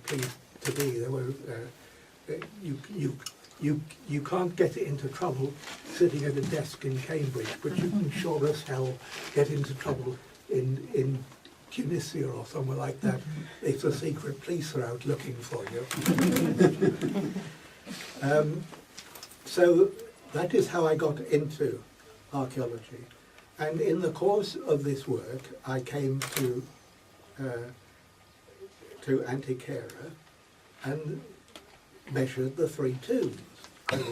pleased to be. There were you can't get into trouble sitting at a desk in Cambridge, but you can sure as hell get into trouble in Tunisia or somewhere like that if the secret police are out looking for you. So that is how I got into archaeology. And in the course of this work, I came to Antequera and measured the 3 tombs. So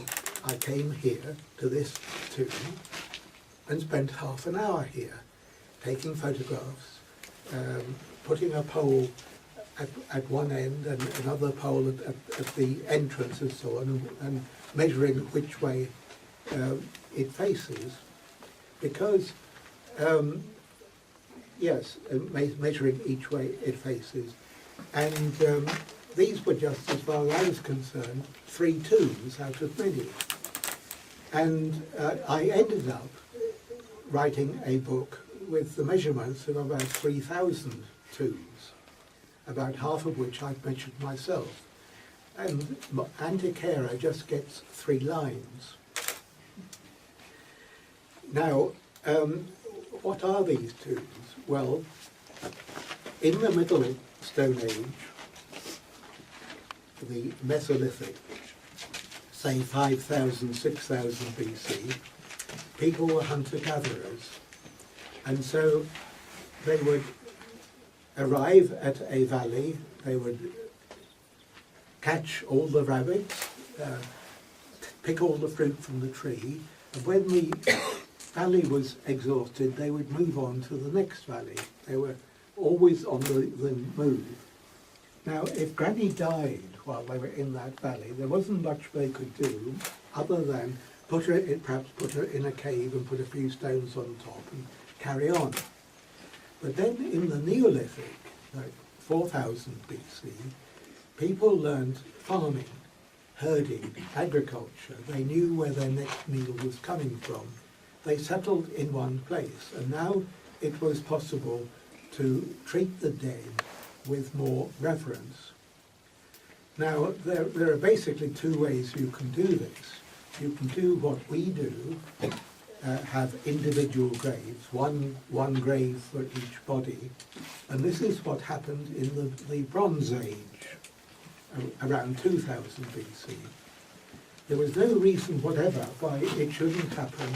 I came here to this tomb and spent half an hour here, taking photographs, putting a pole at one end and another pole at the entrance and so on, and measuring which way it faces. Because, measuring each way it faces. And these were just, as far as I was concerned, 3 tombs out of many. And I ended up writing a book with the measurements of about 3,000 tombs, about half of which I've measured myself. And Antequera just gets 3 lines. Now, what are these tombs? Well, in the Middle Stone Age, the Mesolithic, say 5,000, 6,000 BC, people were hunter-gatherers. And so they would arrive at a valley, they would catch all the rabbits, pick all the fruit from the tree, and when the valley was exhausted, they would move on to the next valley. They were always on the move. Now, if Granny died while they were in that valley, there wasn't much they could do other than perhaps put her in a cave and put a few stones on top and carry on. But then in the Neolithic, like 4,000 BC, people learned farming, herding, agriculture. They knew where their next meal was coming from. They settled in one place, and now it was possible to treat the dead with more reverence. Now, there are basically 2 ways you can do this. You can do what we do, have individual graves, one grave for each body, and this is what happened in the Bronze Age, around 2000 BC. There was no reason whatever why it shouldn't happen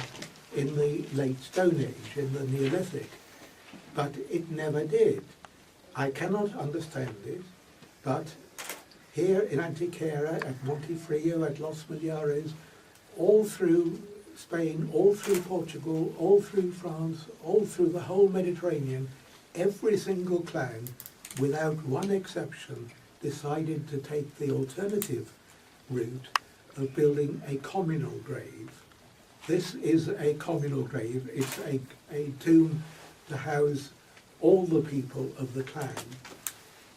in the Late Stone Age, in the Neolithic, but it never did. I cannot understand it, but here in Antequera, at Montefrio, at Los Millares, all through Spain, all through Portugal, all through France, all through the whole Mediterranean, every single clan, without one exception, decided to take the alternative route of building a communal grave. This is a communal grave. It's a tomb to house all the people of the clan.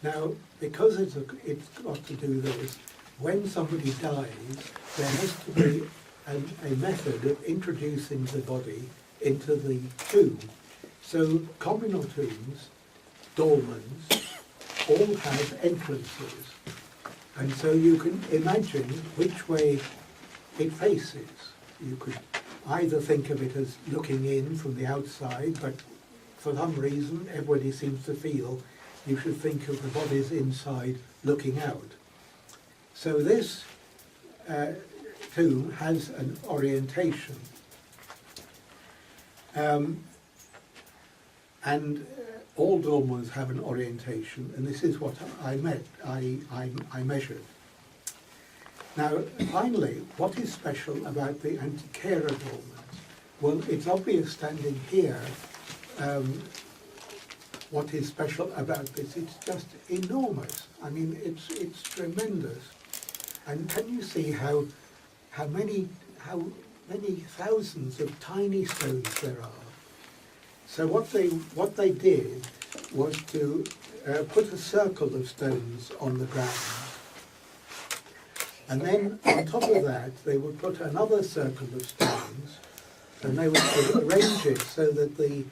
Now, because it's got to do this, when somebody dies, there has to be a method of introducing the body into the tomb. So communal tombs, dolmens, all have entrances. And so you can imagine which way it faces. You could either think of it as looking in from the outside, but for some reason everybody seems to feel you should think of the bodies inside looking out. So this tomb has an orientation. And all dolmens have an orientation, and this is what I measured. Now, finally, what is special about the Antequera dolmens? Well, it's obvious standing here. What is special about this? It's just enormous. I mean, it's tremendous. And can you see how many thousands of tiny stones there are? So what they did was to put a circle of stones on the ground, and then on top of that they would put another circle of stones, and they would arrange it so that the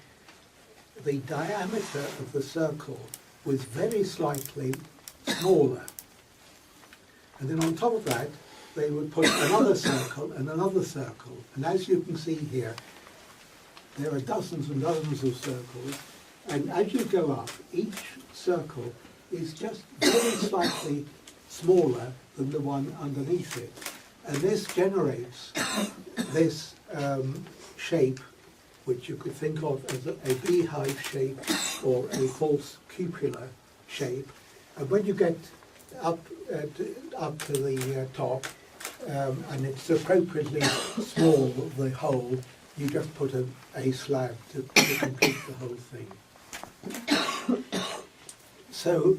diameter of the circle was very slightly smaller And then on top of that, they would put another circle and another circle. And as you can see here, there are dozens and dozens of circles. And as you go up, each circle is just very slightly smaller than the one underneath it. And this generates this shape, which you could think of as a beehive shape or a false cupola shape. And when you get up to the top, and it's appropriately small, the hole, you just put a slab to complete the whole thing. So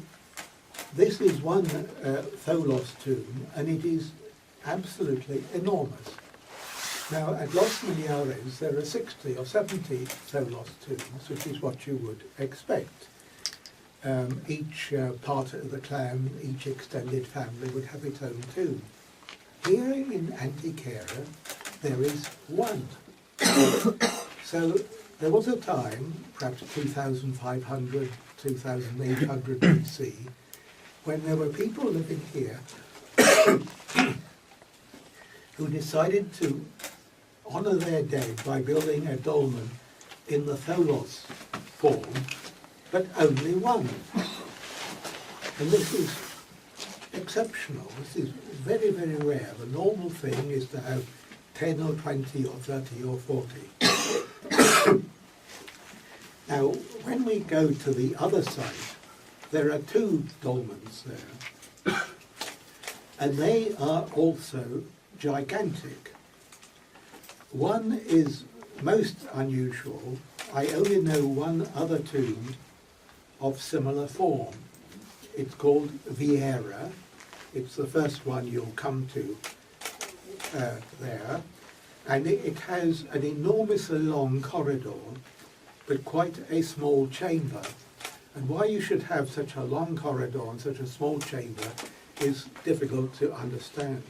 this is one Tholos tomb, and it is absolutely enormous. Now at Los Millares there are 60 or 70 Tholos tombs, which is what you would expect. Each part of the clan, each extended family would have its own tomb. Here in Antequera there is one. So there was a time, perhaps 2500, 2800 BC, when there were people living here who decided to honour their dead by building a dolmen in the Tholos form, but only one. And this is exceptional. This is very, very rare. The normal thing is to have 10 or 20 or 30 or 40. Now, when we go to the other side, there are two dolmens there, and they are also gigantic. One is most unusual. I only know one other tomb of similar form. It's called Vieira. It's the first one you'll come to there. And it has an enormously long corridor, but quite a small chamber. And why you should have such a long corridor and such a small chamber is difficult to understand.